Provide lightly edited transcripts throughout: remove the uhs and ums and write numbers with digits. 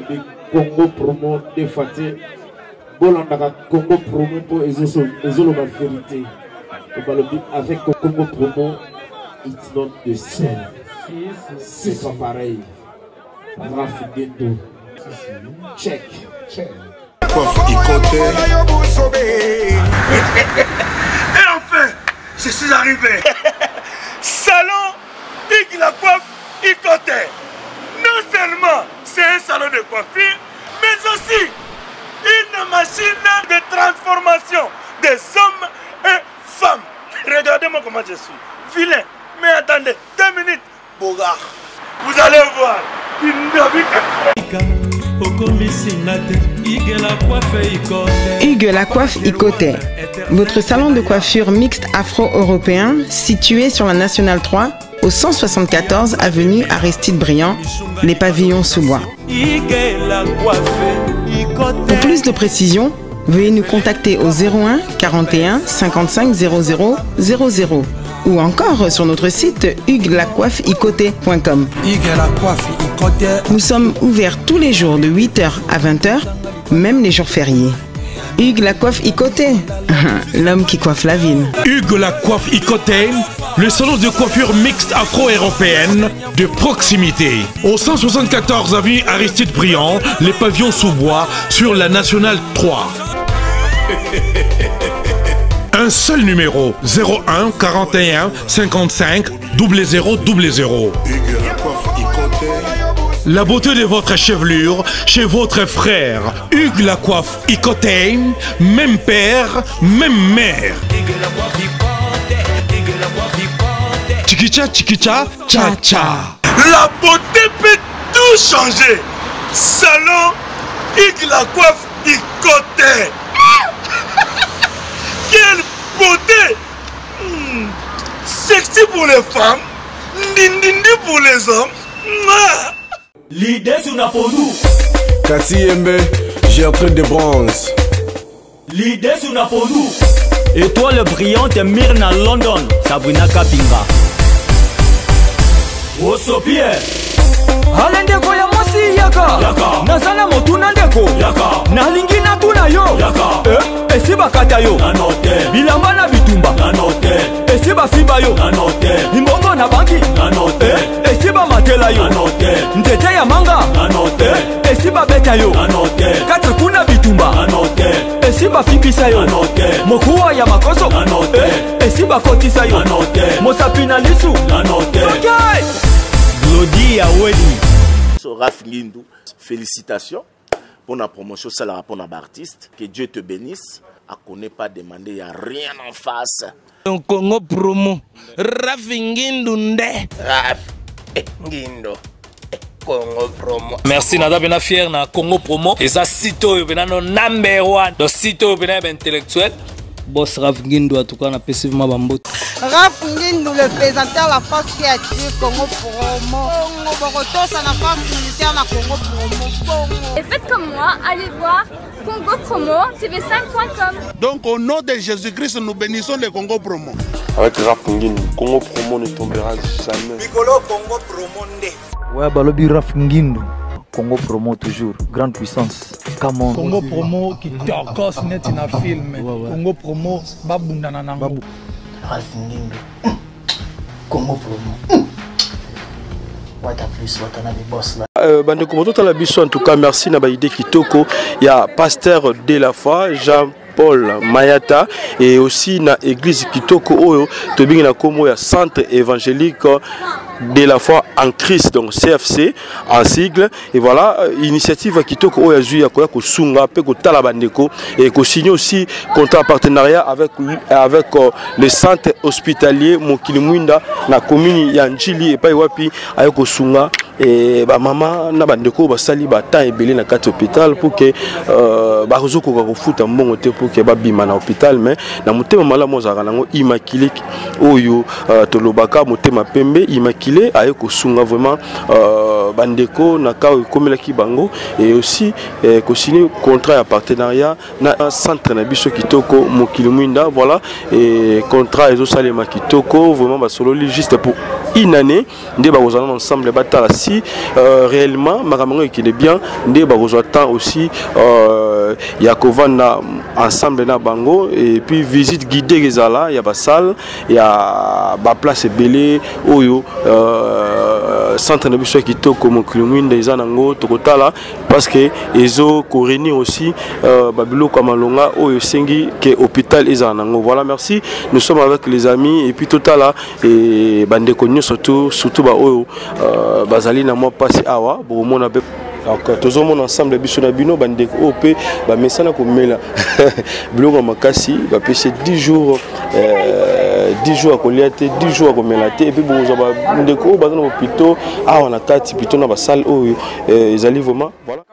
balobi Congo promo de Faté bolandaka Congo promo pour ezoloba vérité balobi avec Congo promo it's not the same c'est pas pareil Rafiguendo check et enfin je suis arrivé salon Hugues la coiffe Ikote. Non seulement c'est un salon de coiffure, mais aussi une machine de transformation des hommes et femmes. Regardez-moi comment je suis. Vilain. Mais attendez, 2 minutes. Bogart. Vous allez voir. Hugues la coiffe Ikote. Votre salon de coiffure mixte afro-européen situé sur la Nationale 3 au 174 avenue Aristide Briand, les pavillons sous bois. Pour plus de précisions, veuillez nous contacter au 01 41 55 00 00 ou encore sur notre site huguelacoiffeikote.com. Nous sommes ouverts tous les jours de 8h à 20h, même les jours fériés. Hugues la coiffe Ikote, l'homme qui coiffe la ville. Hugues la coiffe Ikote, le salon de coiffure mixte afro-européenne de proximité. Au 174 avenue Aristide Briand, les pavillons sous bois sur la Nationale 3. Un seul numéro, 01 41 55 00 00. La beauté de votre chevelure chez votre frère. Hugues la coiffe Ikote, même père, même mère. Chikicha, chikicha, cha cha. La beauté peut tout changer. Salon Hugues la coiffe Ikote. Quelle beauté! Sexy pour les femmes, ndindindi pour les hommes. L'idée sur Napolou. Kassi Yembe, Gertrude de Bronze. L'idée sur Napolou. Étoile brillante Myrna London, Sabrina Kapinga. Osopie. Halendeko ya mosi yaka. Nazala motuna ndeko. Nalingi na tuna yo. Esiba kata yo. Bilamba na bitumba. Esiba fiba yo. Imbongo na banki. Esiba matela yo. Ntete ya manga. Esiba beta yo. Kata kuna bitumba. Esiba fibisa yo. Mokuwa ya makoso. Esiba kotisa yo. Mosapina lisu. Okay. Glody ya Wedi. Rafiguendo, félicitations pour la promotion, c'est la pour l'artiste. Que Dieu te bénisse. À connaît pas demander, il n'y a rien en face. Congo promo, Rafiguendo nde. Rafiguendo. Congo promo. Merci nada bena fier na Congo promo. Et ça sito yo bena no #1. Donc sito yo bena intellectuel. Boss Rafiguendo en tout cas on a passivement bambot. Rafiguendo le présentateur la force créative Congo promo. Boroto ça la force militaire na Congo promo. Et faites comme moi, allez voir Congo promo tv5.com. Donc au nom de Jésus-Christ nous bénissons le Congo promo. Avec Rafiguendo, Congo promo ne tombera jamais. Bigolo Congo promo nde. Ouais, balobi Rafiguendo. Congo promo toujours, grande puissance. Come on. Congo promo qui t'orcos net na film. Congo promo babundana nango. Rafiguendo. Congo promo. What a plus, what a boss là. Bande komoto la biso en tout cas merci na ba idée kitoko ya pasteur de la foi Jean-Paul Mayata et aussi na église kitoko oyo to bingi na komo ya centre évangélique de la foi en Christ, donc CFC en sigle. Et voilà, initiative kitoko oyo azui ya koya ko sunga pe ko tala bandeko et ko signer aussi contrat partenariat avec le centre hospitalier Mokili Mwinda na commune ya Njili et pa wapi ayo ko sunga et ba mama na bandeko ba sali ba temps ebele na kati hôpital pour que ba rozoko ko futa mbongo te pour que ba bima na hôpital mais na motema mala mozaka nango immaculé oyo tolobaka motema pembe immaculé ayo ko sunga vraiment bandeko na ka komela ki bango et aussi ko signer contrat de partenariat na centre na biso kitoko Mokili Mwinda voilà et contrat ezo salema kitoko vraiment ba sololi juste pour une année nde bakozala ensemble batala si réellement makambo ekende bien nde bakozwa temps aussi ya kovanda ensemble na bango et puis visite guidée ezala ya basale ya baplace ebele oyo centre na biso kitoko mokili mwinda eza nango tokotala parce que ezo koréunir aussi babiloko ya malonga oyo sengi ke hôpital ezala nango. Voilà, merci, nous sommes avec les amis et puis totala et bandeko nyonso surtout ba oyo bazali na moi passer awa bomona be. Donc tous monde ensemble biso na bino bandeko op ba mesana ko mela biloko makasi ba pêcher 10 jours à Koliate, 10 jours à Komelate, et puis bon, on découvre dans nos hôpitaux, on a 4 hôpitaux dans la salle où ils allaient vraiment. Voilà.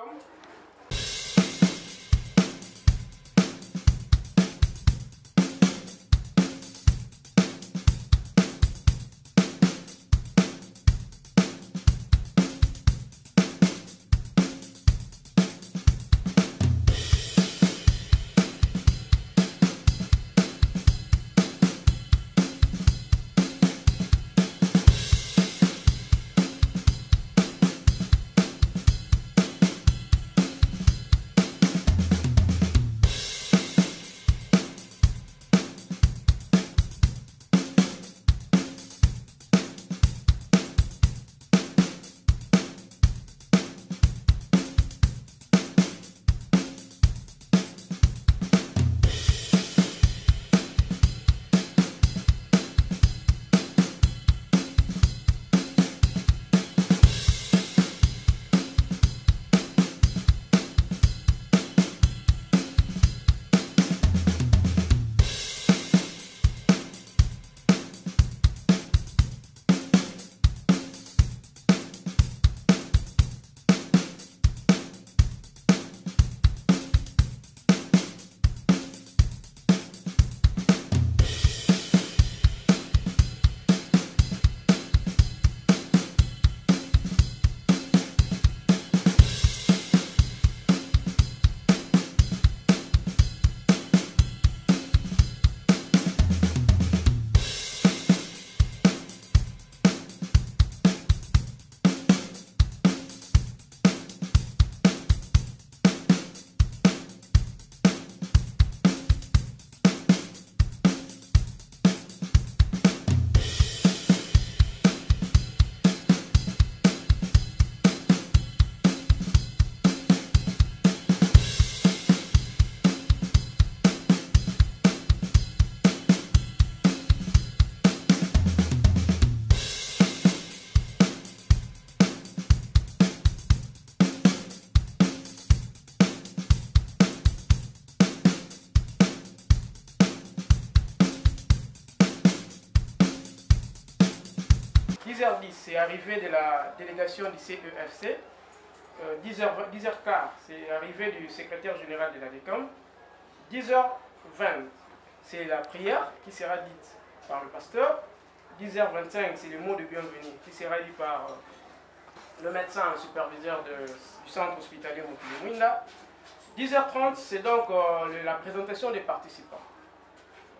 C'est arrivé de la délégation du CEFC. 10h15, c'est arrivé du secrétaire général de la DECOM. 10h20, c'est la prière qui sera dite par le pasteur. 10h25, c'est le mot de bienvenue qui sera dit par le médecin superviseur du centre hospitalier Mokili-Mwinda. 10h30, c'est donc la présentation des participants.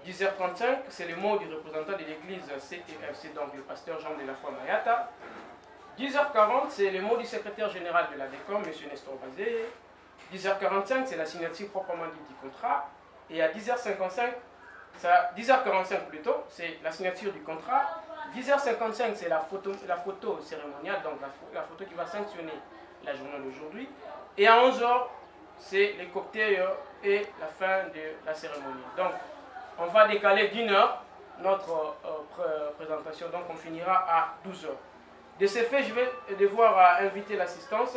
10h35, c'est le mot du représentant de l'église CTFC, donc le pasteur Jean de la Foi Mayata. 10h40, c'est le mot du secrétaire général de la DECOM, M. Nestor Bazé. 10h45, c'est la signature proprement dite du contrat. Et à 10h45 plutôt, c'est la signature du contrat. 10h55, c'est la photo cérémoniale, donc la photo qui va sanctionner la journée d'aujourd'hui. Et à 11h, c'est les cocktails et la fin de la cérémonie. Donc, on va décaler d'une heure notre présentation, donc on finira à 12h. De ce fait, je vais devoir inviter l'assistance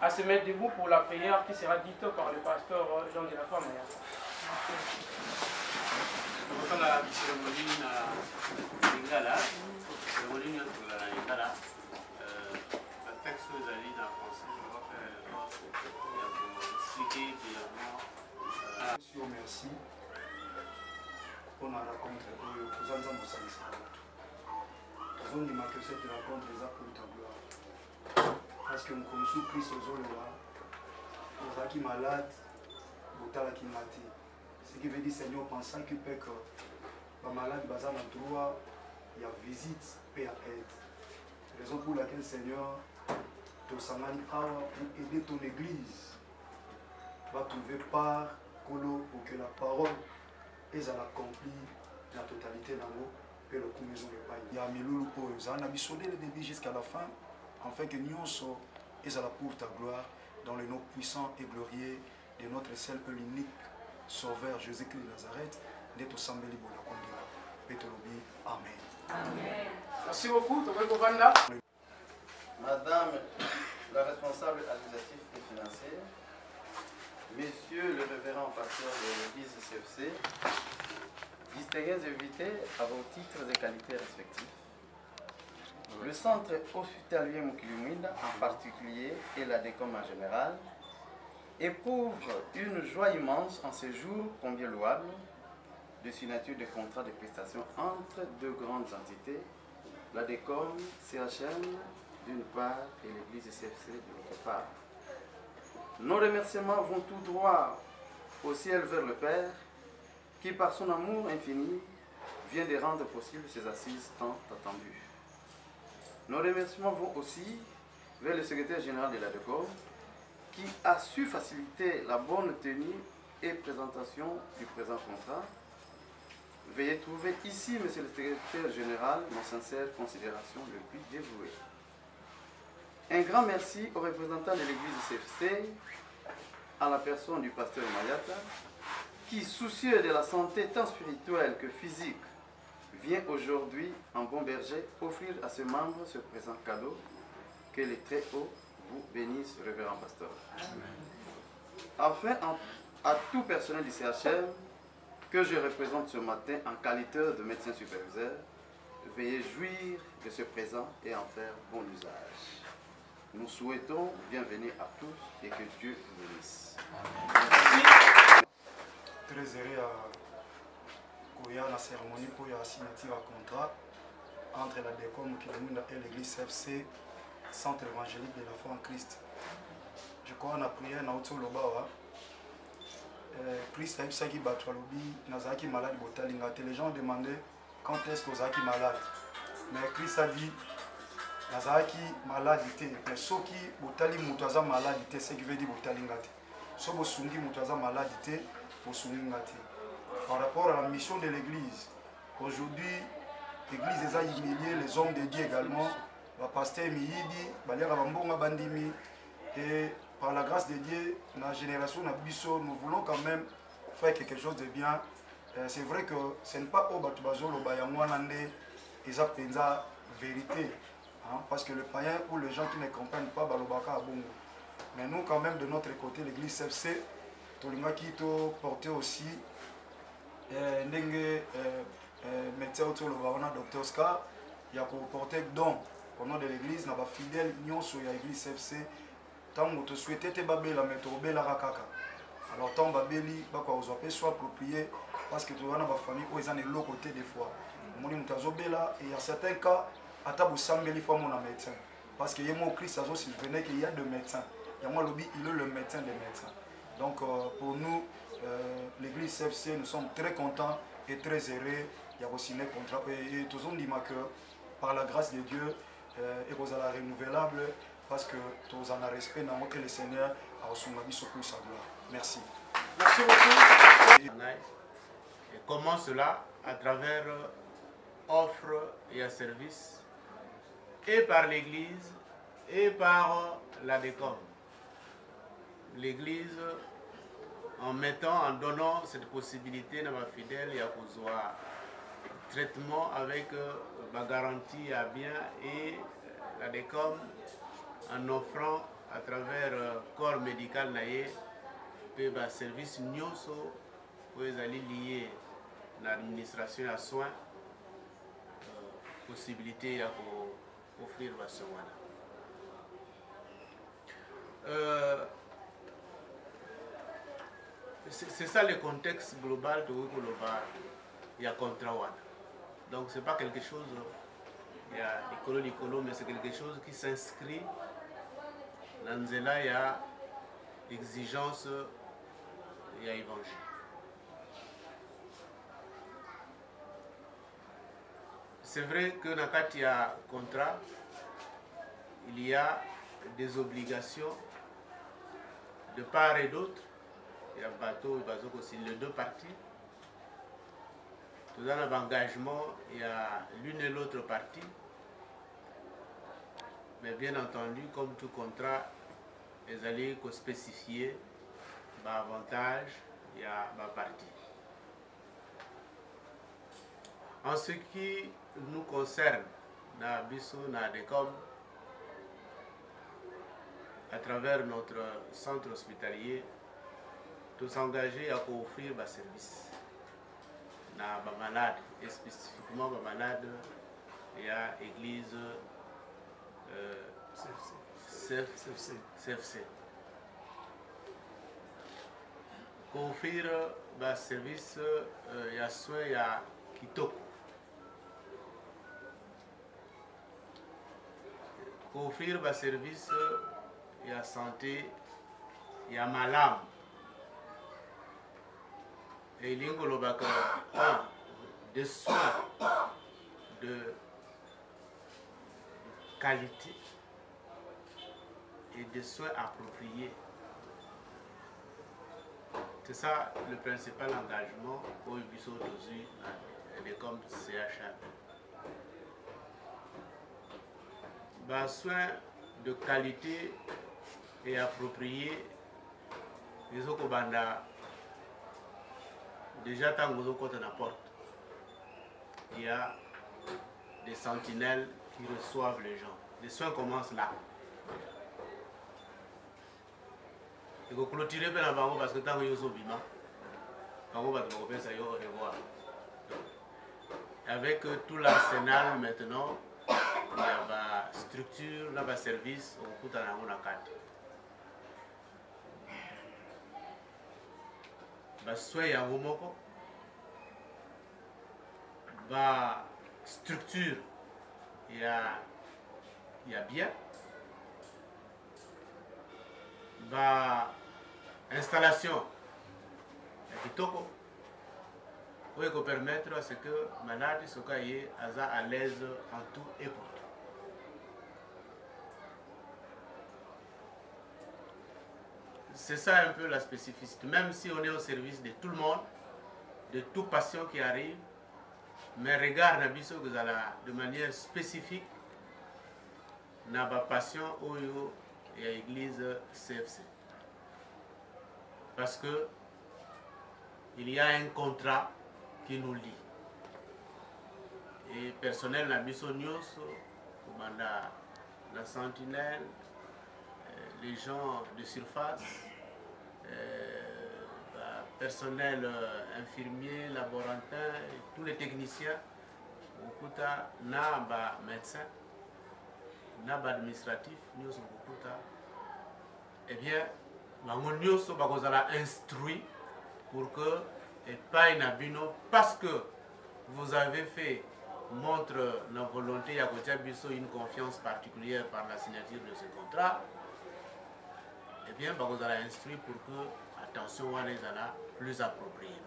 à se mettre debout pour la prière qui sera dite par le pasteur Jean de la Foi Mayata. Merci pour la rencontre de Zanzan Moussaïs. Nous avons que cette rencontre les a pour ta gloire. Parce que nous connaissons Christ aux Oloa, aux qui malades, aux qui matés. Ce qui veut dire, Seigneur, pensant que les malades, ils ont droit il y a visite et il y a aide. Raison pour laquelle, Seigneur, tu s'amènes pour aider ton église. Va trouver part pour que la parole est accomplie la totalité d'amour et le coup maison de paille. Il y a Milulu pour eux. On a bisodé le début jusqu'à la fin, afin que nous soyons pour ta gloire, dans le nom puissant et glorieux de notre seul et l'unique Sauveur Jésus-Christ de Nazareth, d'être au Sambeli Bonakondila. Pétolobi. Amen. Amen. Merci beaucoup. Madame la responsable administrative et financière, Monsieur le révérend pasteur de l'église CFC, distingués invités à vos titres et qualités respectifs, le centre hospitalier Mukilumwinda en particulier et la DECOM en général éprouvent une joie immense en ce jour combien louable de signature de contrats de prestation entre deux grandes entités, la DECOM CHM d'une part et l'église CFC de l'autre part. Nos remerciements vont tout droit au ciel vers le Père, qui par son amour infini vient de rendre possible ces assises tant attendues. Nos remerciements vont aussi vers le secrétaire général de la DECOM, qui a su faciliter la bonne tenue et présentation du présent contrat. Veuillez trouver ici, Monsieur le secrétaire général, nos sincères considérations le plus dévouées. Un grand merci aux représentants de l'église CFC, à la personne du pasteur Mayata, qui, soucieux de la santé tant spirituelle que physique, vient aujourd'hui en bon berger offrir à ses membres ce présent cadeau. Que les très hauts vous bénissent, révérend pasteur. Enfin, à tout personnel du CHM que je représente ce matin en qualité de médecin superviseur, veuillez jouir de ce présent et en faire bon usage. Nous souhaitons bienvenue à tous et que Dieu vous bénisse. Très heureux à la cérémonie pour la signature à contrat entre la DECOM et l'église CFC, Centre évangélique de la foi en Christ. Je crois qu'on a prié dans le Lobawa. Christ a eu ça qui bat Lobi, Nazaki malade, les gens ont demandé quand est-ce que Nazaki malade. Mais Christ a dit Nazaki maladité. Mais ceux qui botali mutaza maladité, c'est ce qui veut dire botali ngati. Ceux qui sungi mutaza maladité, bosungi ngati. Par rapport à la mission de l'église, aujourd'hui, l'église a humilié les hommes de Dieu également. Le pasteur Miyidi, Baliara Bambonga Bandimi, et par la grâce de Dieu, la génération Nabiso, nous voulons quand même faire quelque chose de bien. C'est vrai que ce n'est pas au Batubazo, le Bayamouanande, ils ont la vérité. Hein, parce que le païen ou les gens qui ne comprennent pas, Balobaka à Bongo. Mais nous, quand même, de notre côté, l'église CFC, Tolinga Kito portait aussi Ndenge médecin autour de le docteur Oscar, il y a porté don au nom de l'église, n'a pas fidèle, nous sur l'église CFC. Tant que tu souhaitais te babé la méthode, la rakaka. Alors, tant babeli, soit approprié, parce que tu as une famille où ils ont de l'autre côté des fois. Et il y a certains cas, à tabu sambeli fois mon médecin. Parce que mon Christ, il venait qu'il y a deux médecins. Il y a moi lobby, il est le médecin des médecins. Donc, pour nous, l'église CFC, nous sommes très contents et très heureux. Il y a aussi un contrat. Et tout le monde dit que par la grâce de Dieu, et vous allez renouvelable parce que vous en avez respect dans que le Seigneur a reçu ma vie sur sa gloire. Merci. Merci beaucoup. Et comment cela? À travers offres et services, et par l'église, et par la DECOM. L'église, en donnant cette possibilité à ma fidèle et à pouvoir traitement avec ma garantie à bien et la DECOM en offrant à travers corps médical naïe que le service nyoso pour les aller liés à l'administration à soins possibilité à offrir à soins. C'est ça le contexte global de Wikoloba. Il y a contrat. Donc ce n'est pas quelque chose, il y a l'écolo, mais c'est quelque chose qui s'inscrit dans là, il y a exigence, il y a évangile. c'est vrai que dans il y a contrat, il y a des obligations de part et d'autre. Il y a bateau et aussi les deux parties. Tout dans l'engagement, il y a l'une et l'autre partie. Mais bien entendu, comme tout contrat, les alliés spécifier avantage, il y a ma partie. En ce qui nous concerne, na biso na DECOM, à travers notre centre hospitalier, tous s'engager à offrir des services na ba malade, et spécifiquement ba malade, il y a église CFC. Offrir des services, il y a soin, il y a kitoko. Offrir des services, il y a santé, il y a malam. Et il y a des soins de qualité et des soins appropriés. C'est ça le principal engagement au Ubiso d'aujourd'hui et comme CHA. Ben, soins de qualité et appropriés, les autres déjà tant que vous côté la porte, il y a des sentinelles qui reçoivent les gens. Les soins commencent là. Il faut clôturer la banque parce que tant que vous êtes bima, quand vous êtes au ça y revoir. Avec tout l'arsenal maintenant, il y a la structure, là, le service, on peut en avoir carte. Soit il y a la structure, il y a bien. Installation, il faut permettre à ce que les malades soient à l'aise en tout et pour tout. C'est ça un peu la spécificité, même si on est au service de tout le monde, de tout patient qui arrive, mais regarde de manière spécifique na patient oyo et à l'église CFC. Parce que il y a un contrat qui nous lie. Et personnel na biso nyonso, la sentinelle, les gens de surface, personnel infirmier, laborantin, tous les techniciens, na médecin, na administratif, nous sommes eh bien, nous sommes instruits pour que et pas une abino parce que vous avez fait montre la volonté à côté une confiance particulière par la signature de ce contrat. Eh bien, vous allez instruire pour que attention à les plus appropriée.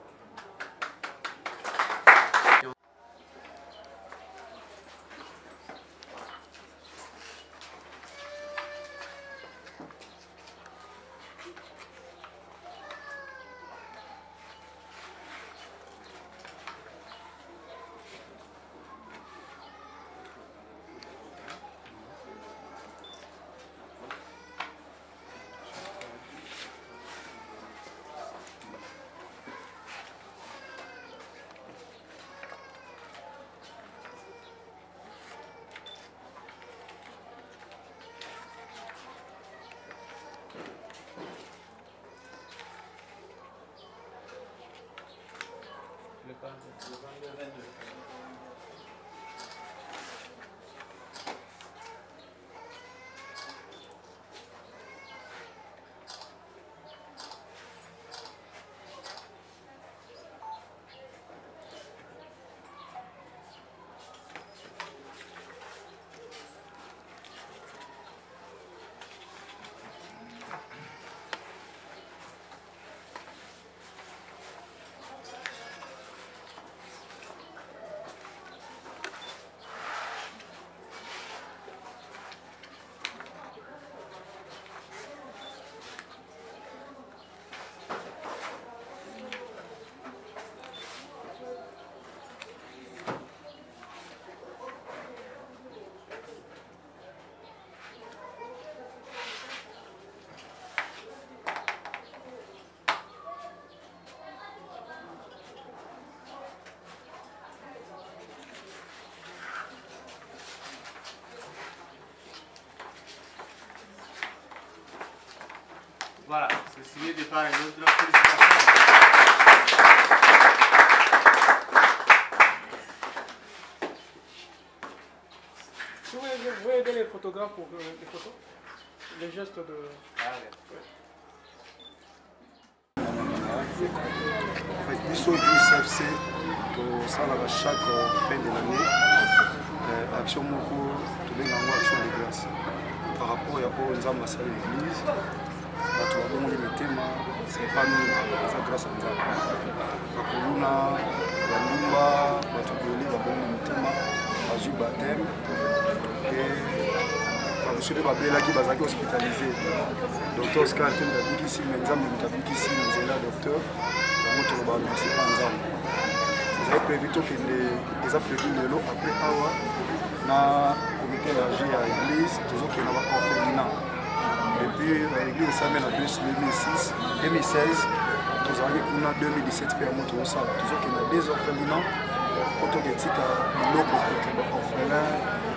Voilà, c'est signé de part et d'autre. Félicitations. Vous pouvez aider les photographes pour les photos? Les gestes de... En fait, Bissot CFC, ça va chaque fin de l'année, action moko, tout le monde action de grâce. Par rapport à la salle de l'église, c'est pas nous, c'est grâce à nous. Bakuluna, Balumba, Batubeli, Babomutema, Bazu Batem, et monsieur de Babela qui va hospitalisé. Docteur Oscar Tendabiki, ici, Menzam, Mutabuki, ici, Menzela, docteur, merci pas Nzam. Vous avez prévu que les a prévu de l'eau après Awa, na comité d'agir à l'église, toujours qu'il y a un orphelinat. Et puis l'église s'est mise en 2006, 2016, nous avons en 2017 pour nous tout ça. Toujours qu'il y a des orphelinats, autour de tika, l'eau pour les orphelins,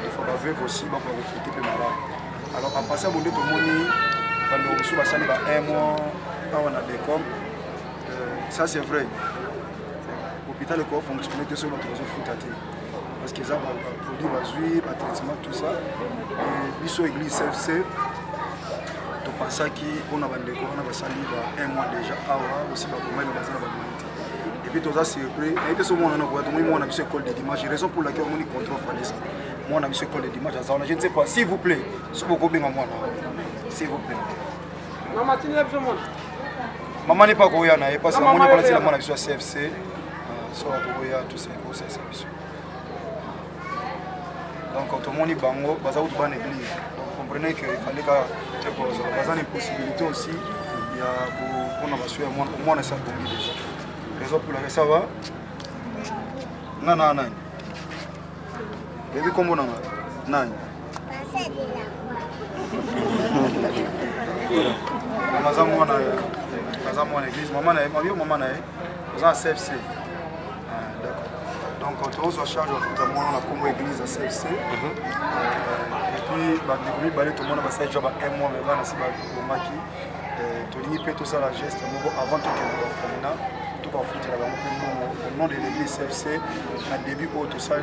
il faut la veuve aussi, pour refléter les malades. Alors en passant, vous dites au monde, quand nous sommes un mois, on a des comme. Ça c'est vrai. L'hôpital de corps fonctionne que sur notre réseau foutaté. Parce qu'ils ont un produit basé, un traitement, tout ça. Et Bissot église CFC, tout par ça qu'on a vendu, on a passé un mois déjà, aussi pour moi, on a passé et puis tout ça c'est repris. Et puis ce moment on a vu ce col de dimanche. Raison pour laquelle on a contrôle ça. Moi on a vu ce col de dimanche. Je ne sais pas, s'il vous plaît, s'il vous plaît, s'il vous plaît. Maman n'est pas goya na parce que maman n'est pas là la sur CFC sur goya tout ça pour ça donc tout le monde est bango baza ou ban église donc comprenez que il fallait que baza une possibilité aussi il y a pour on a sur moi on a ça pour déjà raison pour laquelle ça va non bébé comment non maman l'église, maman est à CFC. Donc, on se charge de la Congo église à CFC. Et puis, tout le monde va faire un mois, mais là, on tout ça la geste avant tout tout va foutre au nom de l'église CFC. Au début, tout ça,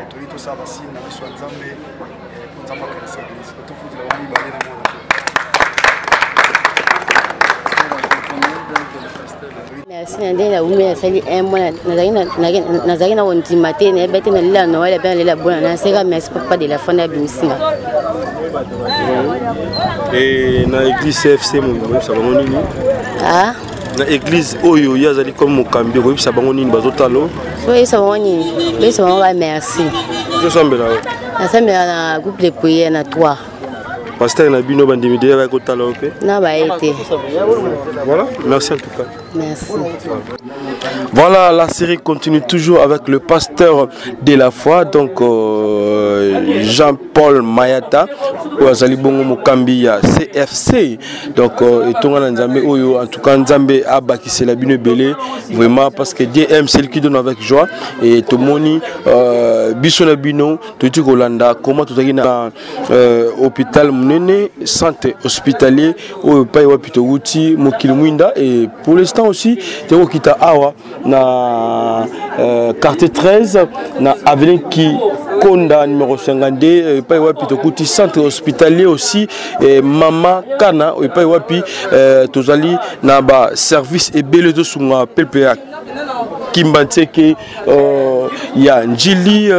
tout ça va signer avec soi Nzambe pour Nzambe à l'église. Tout foutre la famille balai dans mon merci Nandela Oumé sali un mois nazali na ondima te na bete na lila no wala ben la bonne na sera merci papa de la fana bimsinga et na église CFC mon ça va nini ah na église oyo yazali comme mokambi ko bisa bango nini bazotalo oui ça va nini mais ça va merci je sambela na groupe de prière na 3 pasteur Nabino Bandimide va écouter là OK. Non bah été. Voilà, merci en tout cas. Merci. Voilà, la série continue toujours avec le pasteur de la foi donc Jean-Paul Mayata Ouazali Bongo Mokambi ya CFC donc et tonga Nzambe oyo en tout cas Nzambe abakisi la bino belé vraiment parce que Dieu aime celui qui donne avec joie et tomoni biso na bino tuti kolanda comment tozaki na hôpital Munene centre hospitalier au pays wapito wuti mokili mwinda et pour l'instant aussi teko kita awa na quartier 13 na avenue qui Konda numéro 52 pays wapito kuti centre hospitalier aussi et Mama Kana au pays wapi tozali na ba service ebele to sunga PPA Kimbanteke il y a Njili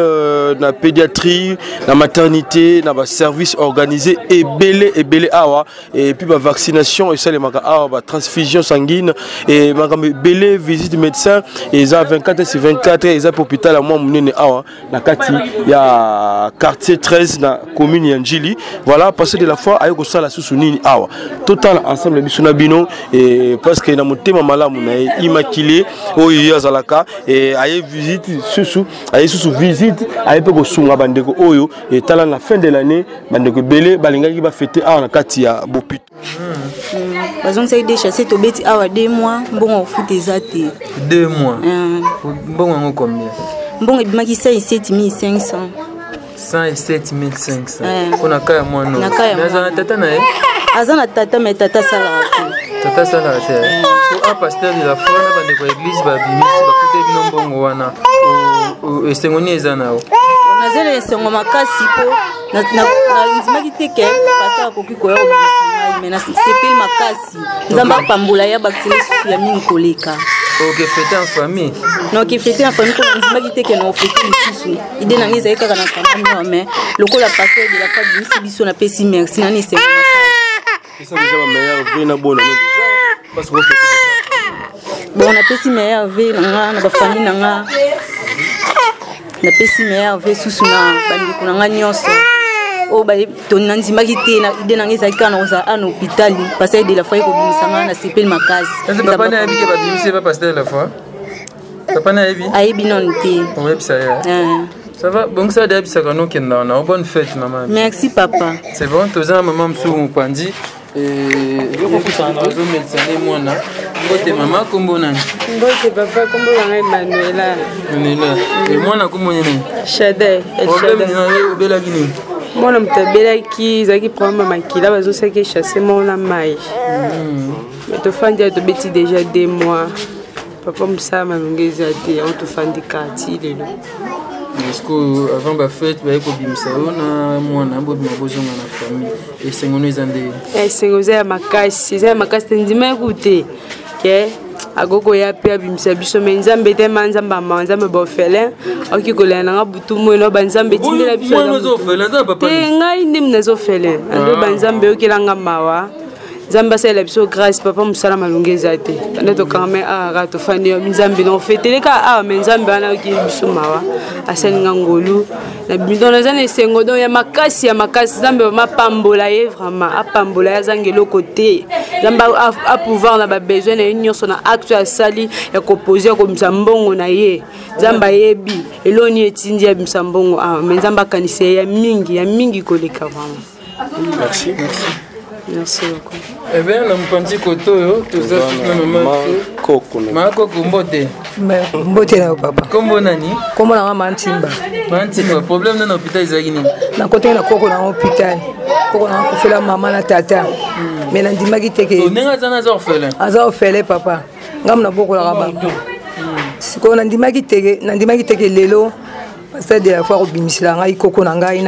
na pédiatrie na maternité na ba service organisé et belé awa et puis ba vaccination et ça les maka awa ba transfusion sanguine et maka belé visite médecin et ça 24 sur 24 et ça hôpital à moi munene awa na kati ya quartier 13 na commune ya Njili voilà passer de la fois ayoko sala susu nini awa total ensemble bisuna bino et parce que na motema malamu na immaculé oyo yazalaka et aye visite susu aye susu visite aye pe ko sunga bandeko oyo et tala la fin de l'année bandeko belé balingaki ba fêter awa na kati ya bopito bazon say de chasser to beti awa 2 mois bon foot ezate 2 mois bon ngo combien bon ebimaki 7500 107 500 on a kaya mwana na kaya na tata na Azana tata mais tata sala. Tata sala te. So un pasteur de la foi na bande ko église ba bimisi ba fute bino mbongo wana. O esengoni ezana o. Nazele esengo makasi po na nzimaki te ke pasteur akoki koya obimisa mais na sepeli makasi. Nzamba pambola ya bakitele susu ya mingi koleka. Ok, fêter en famille. Non, qui fêter en famille, comme on dit que non fêter les sous. Idée n'a ni zaïka kana famille mais le coup la pasteur de la famille c'est biso na pesi merci na ni c'est. C'est déjà ma meilleure vie na bonne déjà parce que bon on a pesi meilleure vie na ba famille na nga. Na pesi meilleure vie sous na bandi kuna nga nyonso. Oh bah ton nanzimaki te na idée na ni zaïka na oza en hôpital parce que de la fois ko bimisanga na sepel makasi. Est-ce que papa na habité ba bimisi pas pasteur de la foi? Papa na ebi? Ayebi non te. On va ça. Ça va? Bon ça d'habitude ça quand on kenda na bonne fête maman. Merci papa. C'est bon, tous en maman msou mpandi et je crois que ça en réseau médecin moi na. Ngote maman kombo nani? Ngote papa kombo na Emmanuela. Emmanuela. Et moi na kombo nani? Shadé. Problème ni na obela gini. Moi na mtabela ki zaki problème makila bazo saki chasser mon na mai. Mais to fandi to beti déjà 2 mois. Papa msa malungezi ate on to fandi kati lelo. Est-ce que avant ba fête ba ko bimisa ona mwana mbo bimabozonga na famille et sengono ezande. Sengoza ya makasi ndima écouter. Ke agoko ya pe bimisa biso menzambe te manzamba manzambe ba felin oki kolana nga butu moyo banzambe tindela biso. Moi nozo felin za papa. Ngai ndim nazo felin. Ando banzambe okilanga mawa. Zamba c'est la biso grâce papa musala malungeza te. Ando to quand même a to fandi nzambe no fêter ka mais nzambe ana ki biso mawa. Asenga ngolu. Na bidona zane sengo do ya makasi nzambe ma pambola ye vraiment a pambola ya zangelo côté. Zamba a pouvoir na ba besoin na nyonso na acte ya sali ya composer comme mbongo na ye. Zamba yebi eloni etindi ya mbongo mais nzamba kanise ya mingi koleka vraiment. Merci. Merci beaucoup. Eh bien, on a un petit côté, tout ça, c'est maman. Marco Kumbote. Mbote na papa. Kombo nani? Kombo na Mantimba. Mantimba, problème dans l'hôpital Izagini. Na côté na koko na hôpital. Koko na kofela maman na tata. Mais na ndimaki teke. On est dans un orphelin. Aza orphelin papa. Ngam na boko la raba. Siko na ndimaki teke lelo. C'est de la fois au bimisila ngai koko na ngai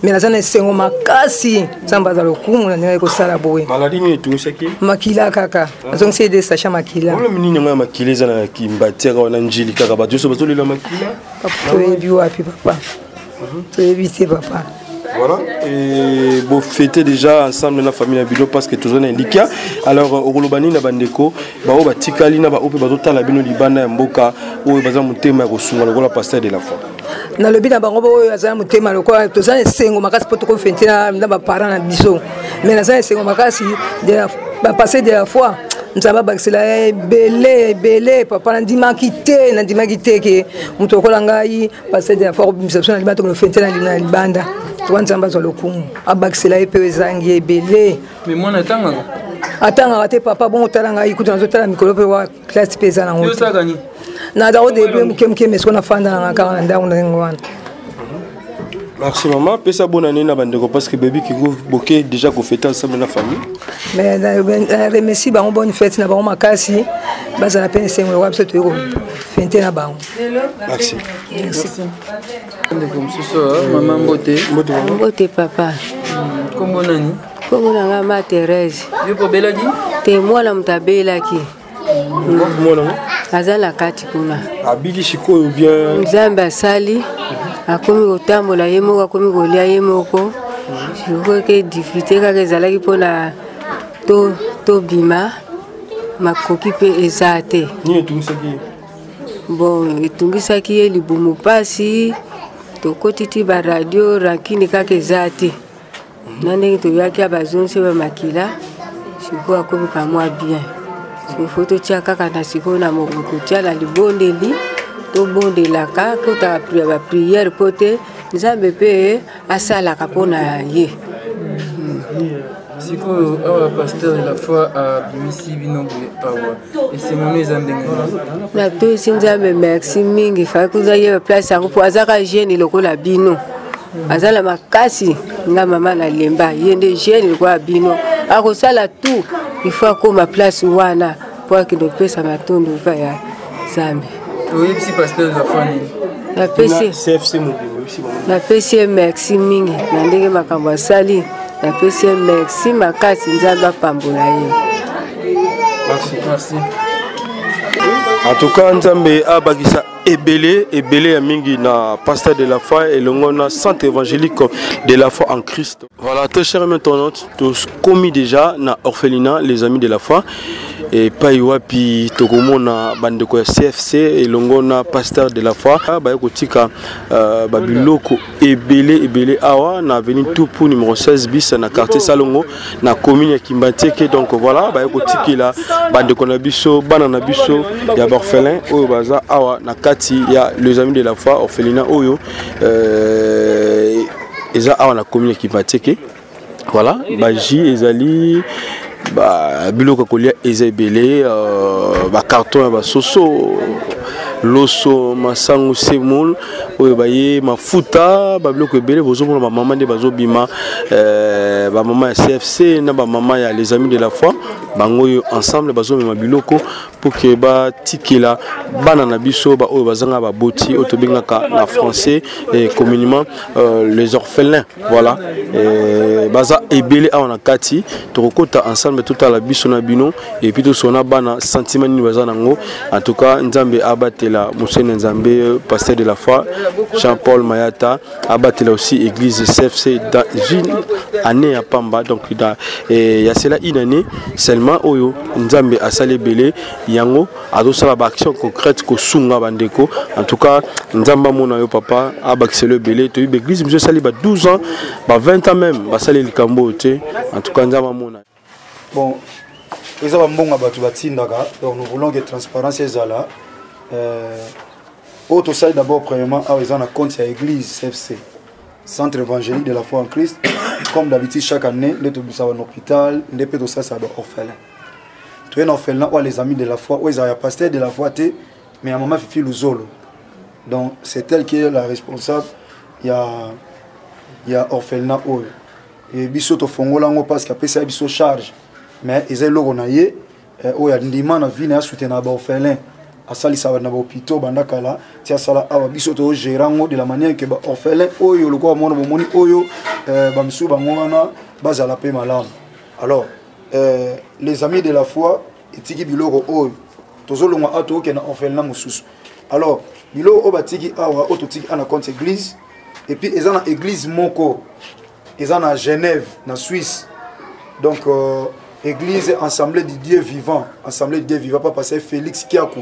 mais na zana sengo makasi samba za lokumu na ngai ko sala boye maladie ni tunisaki makila kaka azong c'est des sachets makila wala minini ngai makila zana kimbatera na njili kaka ba joso bazoli la makila to ebi wapi papa to ebi c'est papa. Voilà, et vous fêtez déjà ensemble dans la famille à Bilo parce que tout le monde est indiqué. Alors, au Golobani, na bandeko, bah au batikali na ba ope bazota la bino libana mboka, ou baza mutema kosunga lokola pasteur de la foi. Na lobi na bango oyo azala mutema lokola toza esengo makasi poto ko fêter na ba parents na biso. Mais na za esengo makasi de la ba passer de la foi. Nzaba bakisela belé papa ndimaki te ke mutokola ngai passer de la foi obimisa na libanda to fêter na libanda. Nzamba zo lokumu abakisela epe ezangi ebele mais moi natanga atanga te papa bon talanga ikuta nzotala mikolo pe wa classe pesa na ngoto na dawo début muke mesko na fanda na kaka na ndawo na ngwana. Merci maman, pesa bonne année na bandeko parce que bébé qui go boké déjà ko fêter ensemble na famille. Mais remercie ba bonne fête na ba makasi baza na peine sengo wa biso to fêter na ba. Merci. Maman Mbote papa. Kombo nani? Kombo na mama Thérèse. Yo po belaki? Te mwana mtabelaki. Mwana azala kati kuna. Abiki shikoyo bien. Nzambe asali. Akomi kotambola ye moko akomi kolia ye moko. Shiko ke difficulté kaka ezalaki mpona to bima makoki mpe eza te. Nini etungisaki? Bon, etungisaki ye libumu pasi. Tokotiti ba radio rankini kaka eza te. Na ndenge toyaki abazonse ba makila. Shiko akomi kamwa bien. Shiko foto tia kaka na siko na moko tia la libondeli. To bondelaka kota ba prière pote nzambe pe asala kapona ye. Siko awa pasteur la foi a bimisi binombo awa et c'est mon ezandenge. Na to sinzambe merci mingi fa kuza ye place yango po azaka jeune lokola bino. azala makasi nga mama na lemba yende jeune kwa bino akosala tout il faut akoma place wana pour que pesa matundu pa ya zambi oui si pasteur la fani la PC CFC la PC merci mingi na ndenge makambo asali la PC merci makasi nzamba pambola ye merci en tout cas nzambe abakisa ebele ya mingi na pasteur de la foi et le centre évangélique de la foi en Christ. Voilà, très chers internautes, tous commis déjà na orphelinat les amis de la foi et paiwapi tokomona bandeko ya CFC et longona pasteur de la foi ba kotika babiloko ebele awa na avenue Tupu numéro 16 bis na quartier Salongo na commune ya Kimbateke. Donc voilà ba kotikila bandeko na biso bana na biso ya orphelin oyo baza awa na il y a les amis de la foi orphelinat oyo eza awa na commune qui Kimbateke. Voilà baji ezali ba biloko kolia eza ebele ba carton ba soso loso masangu semoul oyo baye mafuta ba biloko ebele bozomona ba maman de bazobima ba maman ya CFC na ba maman ya les amis de la foi bango yo ensemble bazomema biloko pour que ba tikila bana na biso ba oyo bazanga ba boti otobengaka na français et communément les orphelins. Voilà baza ebele awa na kati tokota ensemble tout à la biso na bino et puis to sona bana sentiment ni baza nango. En tout cas nzambe abatela Moussene Nzambe pasteur de la foi Jean-Paul Mayata abatela aussi église CFC dans une année à Pamba. Donc il y a cela une année seulement oyo nzambe asali belé yango adosala ba action concrète ko sunga bandeko. En tout cas nzamba mona yo papa abakiselo belé to église monsieur sali ba 12 ans ba 20 ans même ba sali likambo te. En tout cas nzamba mona bon ils ont bon abatu batindaka. Donc nous voulons que transparence est là. Autre salle d'abord premièrement ils ont un compte à l'église CFC centre évangélique de la foi en Christ. Comme d'habitude chaque année les autobus à un hôpital les pédos ça c'est orphelin. Tu es orphelin ou les amis de la foi ou ils ont pasteur de la foi mais à un moment Fifi Luzolo. Donc c'est elle qui est la responsable. Il y a orphelin ou et biso to fongola ngo parce qu'après ça biso charge mais ils ont logo naie ou il y a ndima na vie na soutenir ba orphelin asali ça na ba hôpital bandakala tia sala awa biso to gérango de la manière que ba orphelin oyo loko mona bo moni oyo ba msu ba ngona bazala pe malamu. Alors les amis de la foi etiki biloko oyo tozolonga ato ke na orphelin mususu. Alors biloko obatiki awa ototiki ana compte église et puis ils ont une église moko ils ont à Genève na Suisse. Donc église assemblée du Dieu vivant, assemblée du Dieu vivant pas passer Félix Kiakou.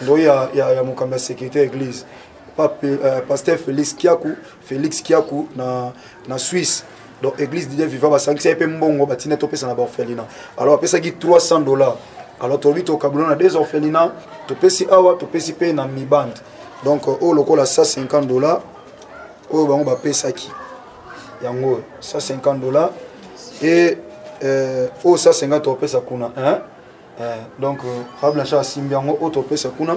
Donc il y a mon camarade secrétaire église pasteur Félix Kiakou na Suisse. Donc église du Dieu vivant ba sanctuaire pe mbongo batina to pesa na ba orphelinat. Alors après ça qui $300. Alors to vite au Cameroun na des orphelinats to pesi awa to pesi pe na mi band. Donc au lokola $150 au bango ba pesa ki yango $150 et au $150 to pesa kuna hein. Donc rablancha simbiango auto pesa kuna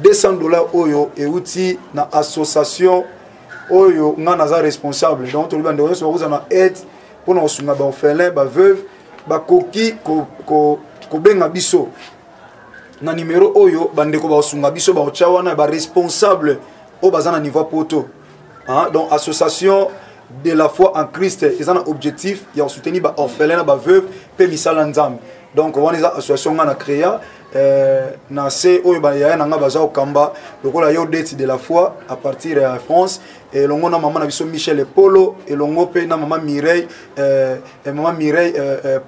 $200 oyo e uti na association oyo ngana za responsable. Donc to libande oyo so na aide pour na osunga ba orphelin ba veuve ba koki ko benga biso na numéro oyo bande ko ba osunga biso ba ochawana ba responsable au bazana niveau poto hein. Donc association de la foi en Christ ils ont un objectif il y a soutenir ba orphelin ba veuve pe misala nzambe. Donc on a association on a créé na se oyo ba ya na nga baza okamba lokola yo date de la foi à partir de France et longo na maman na biso Michel Polo et longo pe na maman Mireille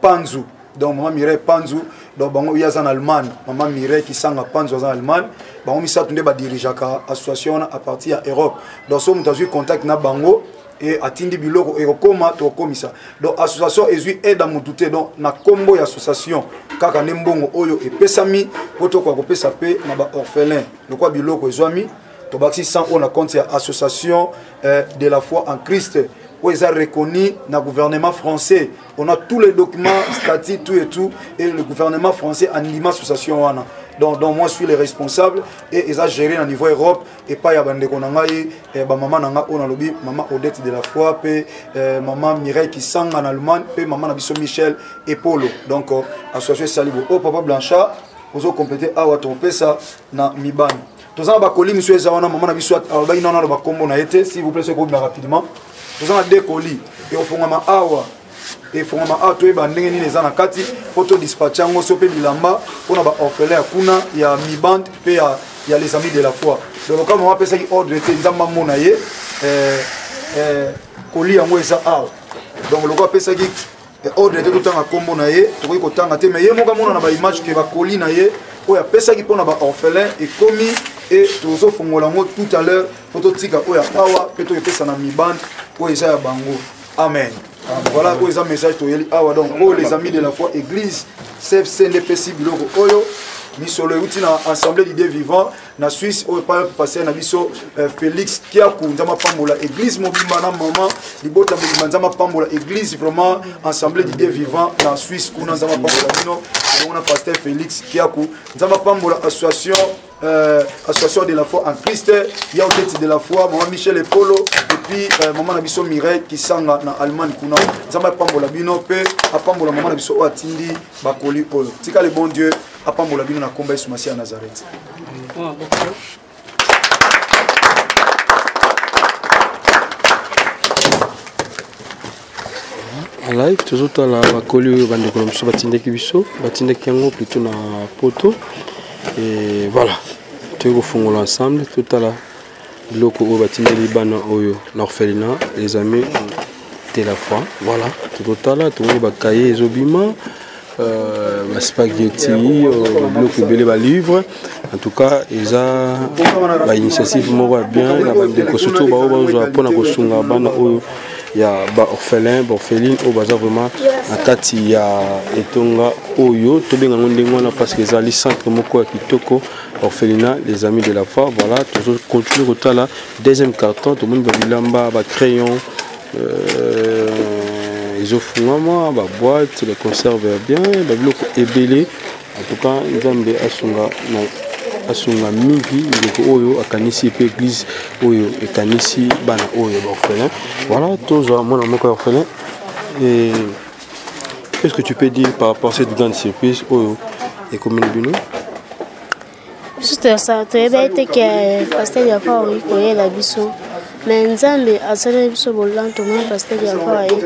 Panzu. Donc maman Mireille Panzu donc bango ya en Allemagne maman Mireille qui sanga Panzu en Allemagne bango misa tunde ba dirigeaka association à partir de Europe. Donc so mutazu contact na bango et atindi biloko et koma to komisa. Donc association ezui aide à mututé donc na kombo ya association kaka nembongo oyo et pesami poto kwa kopesa pe na ba orphelin lokwa biloko ezwami to baxi 100 on a compte ya association de la foi en Christ où ils ont reconnu le gouvernement français. On a tous les documents, statuts, tout et tout, et le gouvernement français anime l'association. Donc moi je suis le responsable et ils ont géré au niveau Europe et pas ya bande konangai maman nanga on a lobby maman Odette de la foi pe maman Mireille qui sang en Allemagne pe maman Nabiso Michel et Polo. Donc association Salibo au papa Blanchard vous avez complété awa tromper ça na mibani. Tous en bas colis monsieur Zawana maman Nabiso ba inona ba kombo na été s'il vous plaît ce groupe rapidement. Tous en deux colis et au fond ma awa et font ma ato et bandenge ni les anakati photo dispatcher ngo sope bilamba pona ba orphelin kuna ya miband pe ya les amis de la foi. Donc comme on appelle ça qui ordre était nzamba mona ye koli yango eza a. Donc le appelle ça qui ordre était tout temps kombo na ye to ko tanga te mais ye mo ka mona na ba image ke ba koli na ye o ya pesa qui pona ba orphelin et commis et tozo fongola ngo tout à l'heure photo tika o ya awa pe to pesa na miband o eza ya bango. Amen. Voilà où ils ont message to yeli awa donc oh les amis de la foi église CFC NDPC biloko oyo misolo uti na assemblée d'idées vivants na Suisse au passer na biso Félix Kiaku nzama pambola église mobimba na maman libota mobimba nzama pambola église vraiment assemblée d'idées vivants na Suisse kuna nzama pambola bino on a pasteur Félix Kiaku nzama pambola association association de la foi en Christ, il y a Odette de la foi, maman Michel et Polo, et puis maman Nabiso Mireille qui sang en Allemagne. Zama Pambola Bino, pe à Pambola maman Nabiso Atindi, Bakoli Polo. Tika le bon Dieu, à Pambola Bino na combat Soumasi à Nazareth. En live, toujours à la Bakoli, Bande Kolomso, Batinde Kibiso, Batinde Kiango plutôt na poto. Et voilà, tu vas faire ensemble tout à l'heure. Bloco au bâtiment Liban Oyo, l'orphelinat, les amis de la foi. Voilà, tout à l'heure, tout le monde va cahier les obiments, spaghetti, bloc belé va livre. En tout cas, ils ont l'initiative bien, la bande de surtout pour la kosunga bana Oyo. Il y a orphelin, orpheline, au bazar vraiment à Kati, il y a Etonga, Oyo, tout bien en parce que les centres Moko Kitoko, orphelinat, les amis de la foi, voilà, toujours continue au là, deuxième carton, tout le monde va bilamba, va crayon, ils offrent moi, va boîte, les conserves bien, va bloc ébélé, en tout cas, ils ont des asunga. Asunga mingi ndeko oyo akanisi pe église oyo ekanisi bana oyo orphelin. Voilà, toujours mon moko orphelin. Et qu'est-ce que tu peux dire par rapport à cette grande surprise oyo et commune bino? Juste ça, tu es bête que pasteur ya fa ori ko la biso. Mais nzambe asala biso bolanto mo pasteur ya fa ori.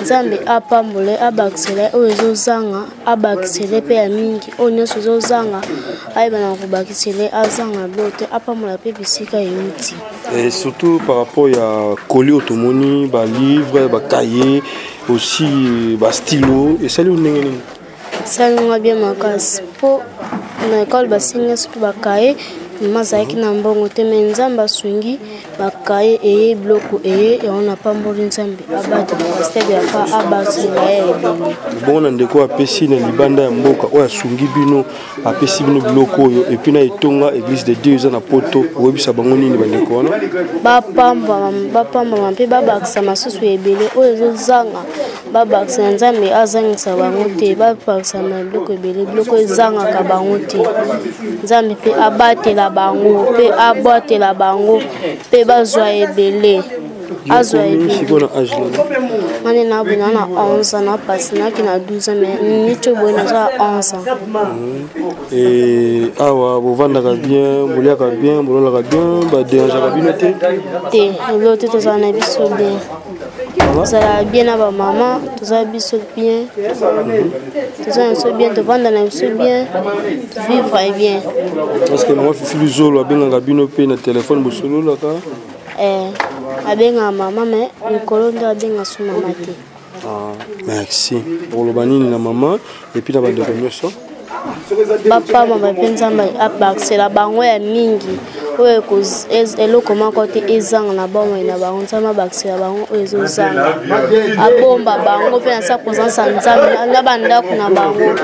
Nzambe apambole abaksele oyo zanga abaksele pe ya mingi onyo so zanga aibana ko bakisele azanga blote apambola pe bisika yuti. Et surtout par rapport à colis automoni, ba livre, ba cahier, aussi ba stylo et ça lui ndenge. Ça nous bien makasi po na école basinga surtout ba cahier mazaki na mbongo te menzamba swingi bakaye eye bloku eye et on a pas mboli nzambe abata pasteur ya fa abasi na ebele bon na ndeko apesi na libanda ya mboka oya sungi bino apesi bino bloku oyo et puis na etonga église de Dieu na poto oyebisa bango nini bandeko wana bapamba mpe babakisa masusu ebele oyo ezozanga babakisa nzambe azangisa bango te babakisa na bloku ebele bloku ezangaka bango te nzambe mpe abatela bango pe aboatela bango pe bazwa ebele azwa ebele mane na bina na 11 na passe na ki na 12 mais ni to bona za 11 et awa bovandaka bien boliaka bien bololaka bien ba dérangeaka bino te lote to za na biso bien ça bien à maman tout ça biso bien tout ça bien de vendre na biso bien vivre bien parce que moi fifi luzolo abenga bino pe na téléphone bosolo la ka abenga maman mais nikolo ndo abenga su maman te. Merci pour le banini na maman et puis na bande de nyoso papa mama penza mba abaksela bango ya mingi oyo eloko moko te ezanga na bomoi na bango nzambe abakisela bango oyo ezozanga abomba bango mpe na sa présence ya nzambe na bandako na bango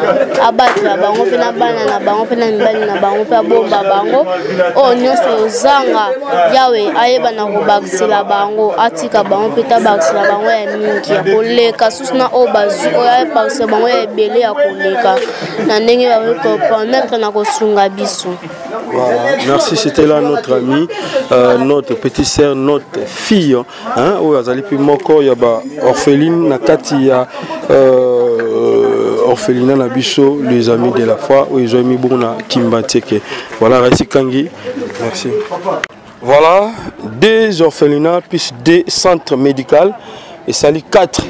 abatela bango mpe na bana na bango mpe na mibali na bango mpe abomba bango oyo nyonso ezozanga yawe ayeba na kobakisela bango atika bango mpe tabakisela bango ya mingi ya koleka susu na oyo bazwi oyo ayebakisela bango ya ebele ya koleka na ndenge bakopermettre na kosunga biso. Voilà, merci, c'était là notre ami, notre petite sœur, notre fille. Hein, où Azali Pimoko, il y a orpheline, Nakati, ya orphelinat Nabiso, les amis de la foi, où ils ont mis bon à Kimbateke. Voilà, Raisi Kangi, merci. Voilà, des orphelinats plus des centres médicaux, et ça lit 4.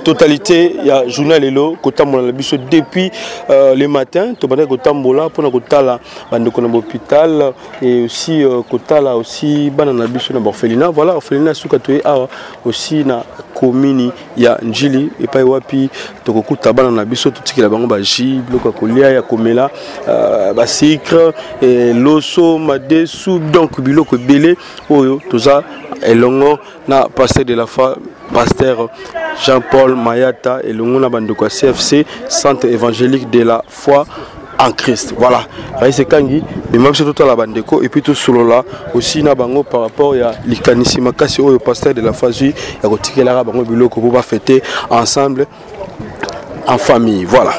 Totalité, il y a journal Elo, Kotambola Biso depuis le matin, Tobana Kotambola, pour Kotala, Bandekona hôpital, et aussi Kotala, aussi Banana Biso na orphelinat. Voilà, orphelinat Soukatoé aussi na commune, il y a Njili, et pas Wapi, Tokoku Tabana Biso, tout ce qui est là-bas, Baji, Bloka Kolia, Yakomela, Basikre, Loso, Made, Soub, donc Biloko Belé, Oyo, tout ça, et longo, na pasteur de la foi, pasteur Jean-Paul Mayata et le Mouna Bandoko CFC, Centre évangélique de la foi en Christ. Voilà, c'est Kangi, mais même c'est tout à la Bandeko et puis tout solo là aussi na bango par rapport à l'Ikanisi Makasi au pasteur de la foi, il y a Rotike Lara Bango Biloko pour fêter ensemble en famille. Voilà.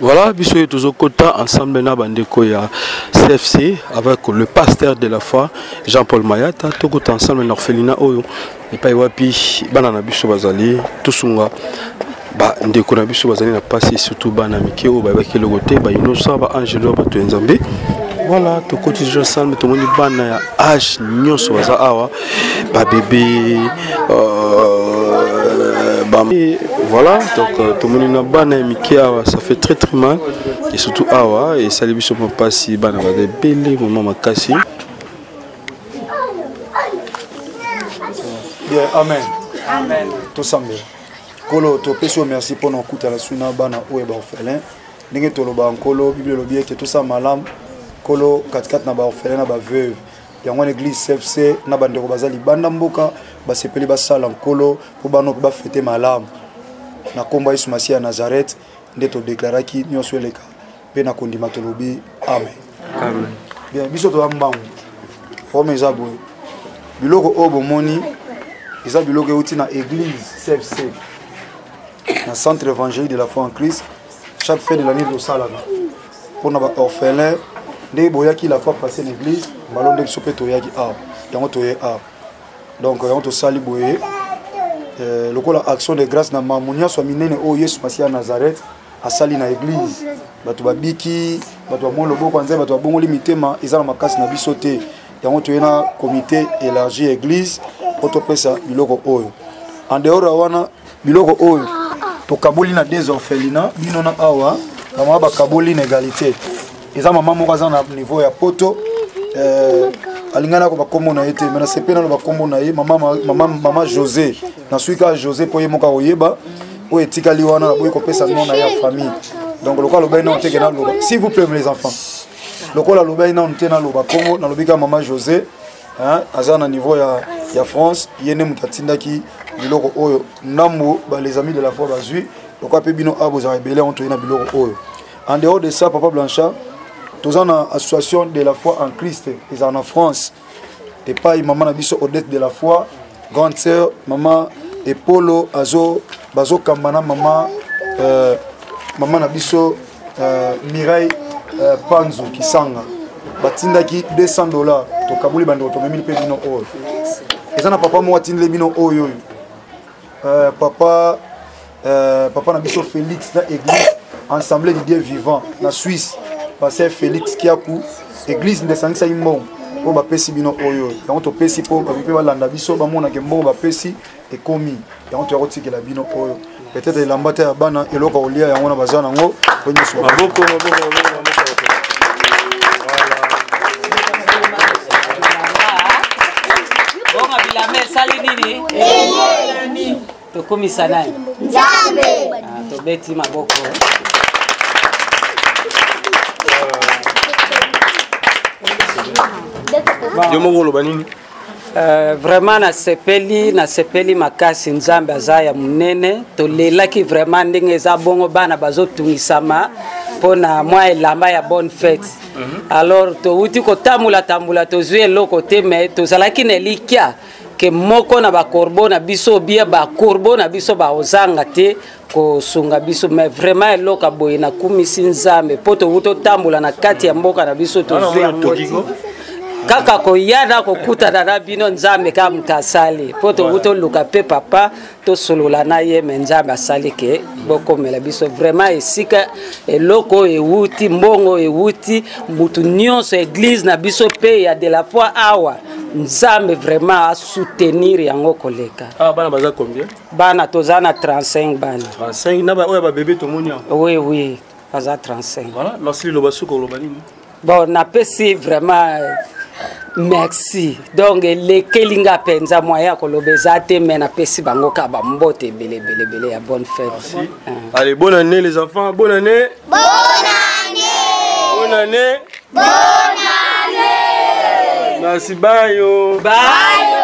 Voilà, biso toujours kota ensemble na bandeko ya CFC avec le pasteur de la foi Jean-Paul Mayata, tout kota ensemble na orphelinat oyo et pas wapi bana na biso bazali tusunga ba ndeko na biso bazali na passer surtout bana mikeo ba bakele côté ba inosa ba angelo ba to nzambe. Voilà, tout côté déjà ensemble tout monde bana ya âge nyonso baza awa ba bébé voilà, donc tout le monde a ça fait très très mal et surtout awa et ça les biso pas si bana va des belles moments makasi. Bien, amen. Amen. Tout ça bien. Kolo to peso merci pour nos coups à la suna bana ou ba orphelin. Ninge to lo ba kolo bible lo bien que tout ça malam kolo 4 na ba orphelin na ba veuve. Il y a une église CFC na bande ko bazali banda mboka ba sepeli ba sala nkolo po bano ba fêter malam na komba Yesu Masiya ya Nazareth ndeto déclarer ki nyonso eleka pe na kondima to lobi amen. Amen. Bien biso to ambangu pour mes abos biloko obo moni isa biloko uti na église CFC na centre évangélique de la foi en Christ chaque fin de l'année de salama pour na ba orphelin ndé boyaki la fois passée l'église balonde biso pe toyaki a yango toye a donc yango to sali boye lokola action de grâce na mamunya so minene o Yesu Masiya Nazareth asali na église bato babiki bato ba molo boko nzeba bato babongoli mitema ezala makasi na biso te yango toye na comité élargi église poto pesa biloko oyo en dehors wana biloko oyo to kaboli na des orphelinats bino na awa ba ba kaboli na égalité eza mama moko aza na niveau ya poto alingana ko bakombo na ete mais na sepena lo bakombo na ye mama José na suika José po ye moka oyeba o etikali wana boye ko pesa non na ya famille donc lokola loba ina oteke na loba s'il vous plaît les enfants lokola loba ina ontena loba kombo na lobika mama José hein aza na niveau ya France yene mutatindaki biloko oyo ndambo ba les amis de la foi bazui lokola pe bino abo za rebelle on toyena biloko oyo en dehors de ça papa Blanchard tous en association de la foi en Christ ils en France et pas maman nabiso Odette de la foi grande sœur maman et Polo azo bazo kambana maman maman nabiso Mireille Panzo Kisanga batindaki $200 to kabuli bando to memili pe bino oyo ezana papa mo watindile bino oyo papa nabiso Félix na église Assemblée de Dieu vivant na Suisse pasteur Félix Kiakou église de Sangisa Imbon po ba pesi bino oyo yango to pesi po ba pe balanda biso ba mona ke mbongo ba pesi ekomi yango to yakotikela bino oyo peut-être lambata ya bana eloko olia yango na bazana ngo kwenye so maboko bonga bilame sali nini to komisa nani Nzambe to beti maboko yo moko oloba nini? Vraiment nasepeli makasi nzambe aza ya munene tolelaki vraiment ndenge eza bongo bana bazotungisama mpona mwa elamba ya bonne fête. Alors touti kotambola tozwi eloko te me tozalaki na elikya ke moko na bakorbo na biso bia bakorbo na biso baozanga te kosunga biso mais vraiment eloko boye na kumisi nzambe po totambola na kati ya mboka na biso tozwi yango kaka koyana kokutana na bino nzambe kaka mukasali po toluka pe papa tosolola na ye me nzambe asali ke bokomela biso vraiment esika eloko ewuti mbongo ewuti mutu nyonso église na biso pe ya de la foi awa nzambe vraiment a soutenir yango koleka. Bana baza combien? Bana toza na 35 bana. 35 na ba oya ba bébé tomoni. Oui, baza 35. Voilà, lorsque lo basuko lo banini. Bon, na pesi vraiment merci. Donc les kelinga penza moya kolobeza te mais na pesi bango ka ba mbote bele ya bonne fête. Merci. Allez, bonne année les enfants, bonne année. Bonne année. Bonne année. Bonne année. Merci, bye yo. Bye.